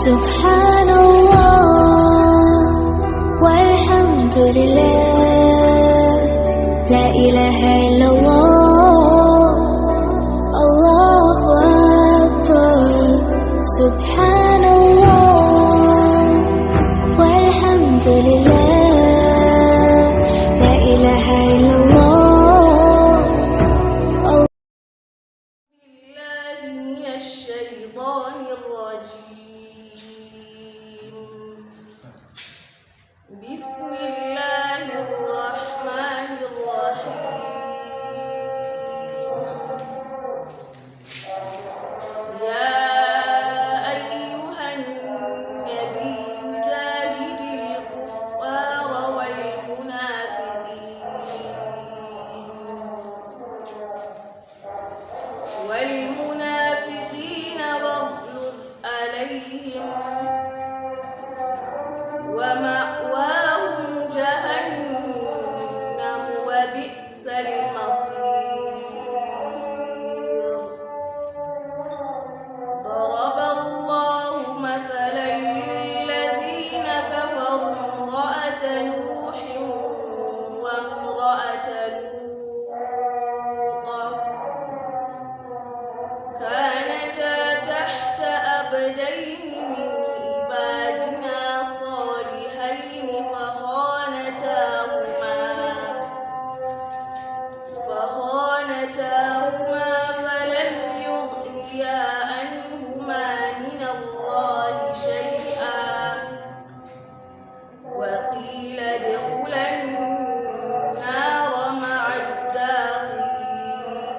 سبحان الله والحمد لله لا إله إلا الله الله أكبر سبحان الله والحمد لله لا إله إلا الله بالله من الشيطان الرجيم بسم الله الرحمن الرحيم يا أيها النبي جاهد الكفار والمنافقين واغلظ عليهم ومأواهم